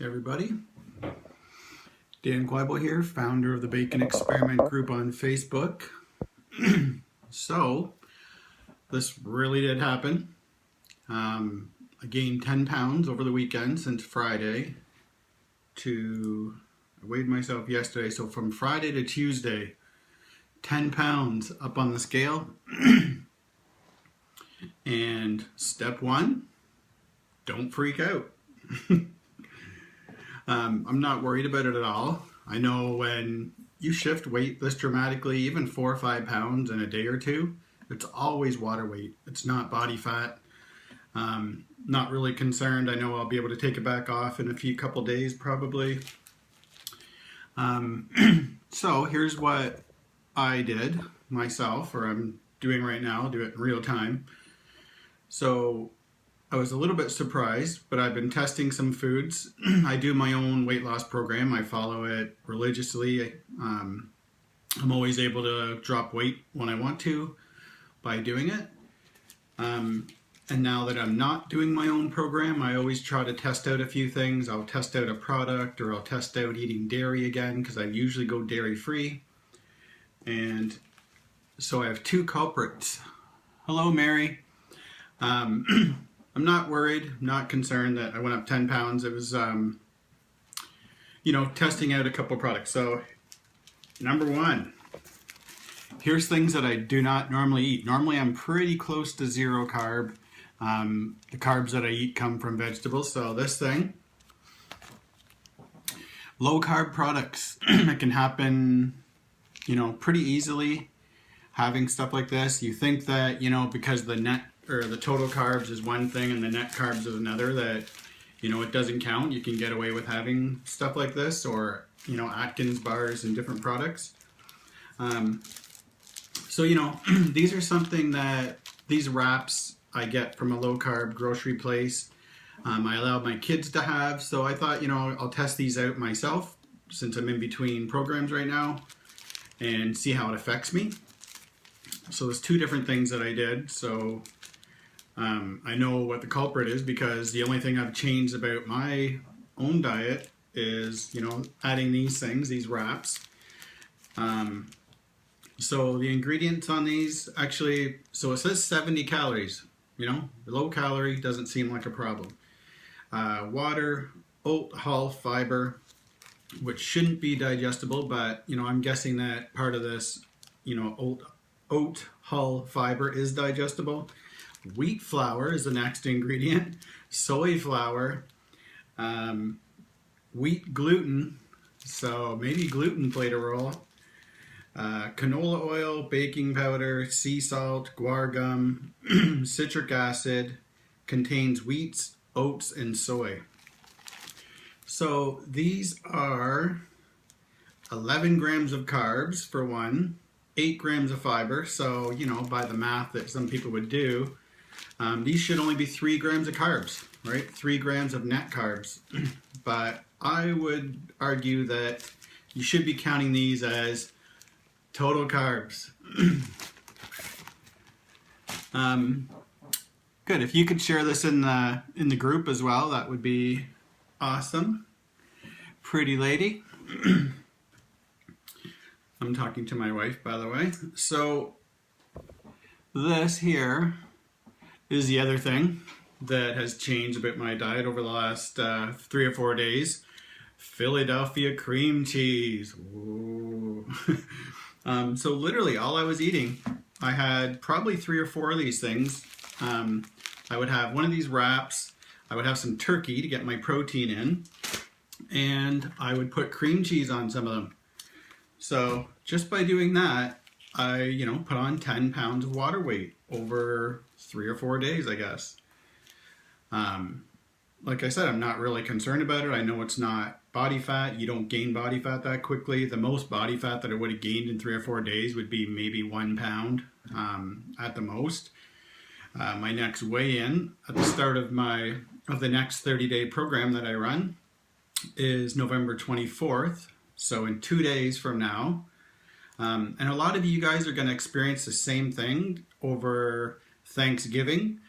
Hey everybody, Dan Quibble here, founder of the Bacon Experiment group on Facebook. So, this really did happen. I gained 10 pounds over the weekend since Friday I weighed myself yesterday, so from Friday to Tuesday, 10 pounds up on the scale. And step one, don't freak out. I'm not worried about it at all. I know when you shift weight this dramatically, even 4 or 5 pounds in a day or two, it's always water weight. It's not body fat. Not really concerned. I know I'll be able to take it back off in a couple days probably. So here's what I did myself, or I'm doing right now. I'll do it in real time. So I was a little bit surprised, but I've been testing some foods. I do my own weight loss program. I follow it religiously. I'm always able to drop weight when I want to by doing it. And now that I'm not doing my own program, I always try to test out a few things. I'll test out a product, or I'll test out eating dairy again, because I usually go dairy free. And so I have 2 culprits. Hello, Mary. I'm not worried, not concerned that I went up 10 pounds. It was, testing out a couple products. So, number 1, here's things that I do not normally eat. Normally, I'm pretty close to 0 carb. The carbs that I eat come from vegetables. So this thing, low carb products. It can happen, pretty easily. Having stuff like this, you think that, because the net or the total carbs is one thing and the net carbs is another, that it doesn't count. You can get away with having stuff like this, or Atkins bars and different products. So these are something that these wraps I get from a low carb grocery place. I allowed my kids to have, so I thought I'll test these out myself since I'm in between programs right now and see how it affects me. So there's 2 different things that I did. So I know what the culprit is, because the only thing I've changed about my own diet is, adding these things, these wraps. So the ingredients on these, actually, so it says 70 calories, low calorie, doesn't seem like a problem. Water, oat hull fiber, which shouldn't be digestible, but, I'm guessing that part of this, oat hull fiber is digestible. Wheat flour is the next ingredient. Soy flour, wheat gluten, so maybe gluten played a role. Canola oil, baking powder, sea salt, guar gum, citric acid, contains wheats, oats, and soy. So these are 11 grams of carbs for one, 8 grams of fiber. So, by the math that some people would do, these should only be 3 grams of carbs, right? 3 grams of net carbs. But I would argue that you should be counting these as total carbs. Good. If you could share this in the group as well, that would be awesome. Pretty lady. I'm talking to my wife, by the way. So this here is the other thing that has changed about my diet over the last 3 or 4 days. Philadelphia cream cheese. So literally all I was eating, I had probably 3 or 4 of these things. I would have one of these wraps. I would have some turkey to get my protein in, and I would put cream cheese on some of them. So just by doing that, I, put on 10 pounds of water weight over 3 or 4 days, I guess. Like I said, I'm not really concerned about it. I know it's not body fat. You don't gain body fat that quickly. The most body fat that I would have gained in 3 or 4 days would be maybe 1 pound at the most. My next weigh-in at the start of the next 30-day program that I run is November 24th. So in 2 days from now. And a lot of you guys are going to experience the same thing over Thanksgiving.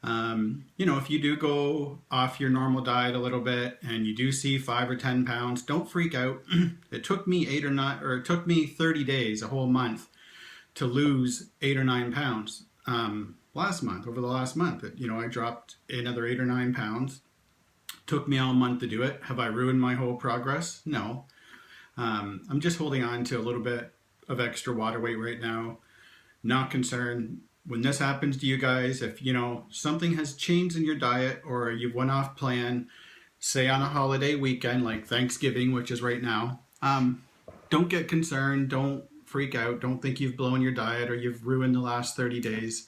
You know, if you do go off your normal diet a little bit and you do see 5 or 10 pounds, don't freak out. It took me 8 or 9, or it took me 30 days, a whole month, to lose 8 or 9 pounds. Last month, over the last month, you know, I dropped another 8 or 9 pounds. Took me all month to do it. Have I ruined my whole progress? No. I'm just holding on to a little bit of extra water weight right now. Not concerned. When this happens to you guys, if you know something has changed in your diet or you've went off plan, say on a holiday weekend like Thanksgiving, which is right now, don't get concerned. Don't freak out. Don't think you've blown your diet or you've ruined the last 30 days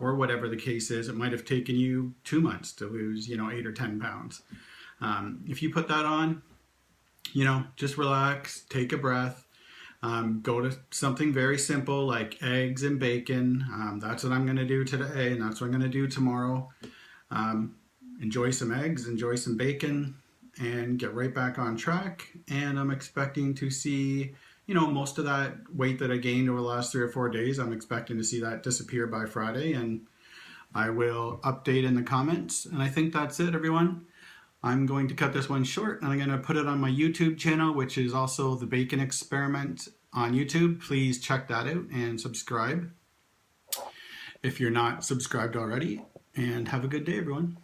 or whatever the case is. It might have taken you 2 months to lose, you know, 8 or 10 pounds. If you put that on, you know, just relax, take a breath. Go to something very simple like eggs and bacon. That's what I'm going to do today, and that's what I'm going to do tomorrow. Enjoy some eggs, enjoy some bacon, and get right back on track. And I'm expecting to see, you know, most of that weight that I gained over the last 3 or 4 days, I'm expecting to see that disappear by Friday, and I will update in the comments. And I think that's it, everyone. I'm going to cut this one short and I'm going to put it on my YouTube channel, which is also the Bacon Experiment on YouTube. Please check that out and subscribe if you're not subscribed already. And have a good day, everyone.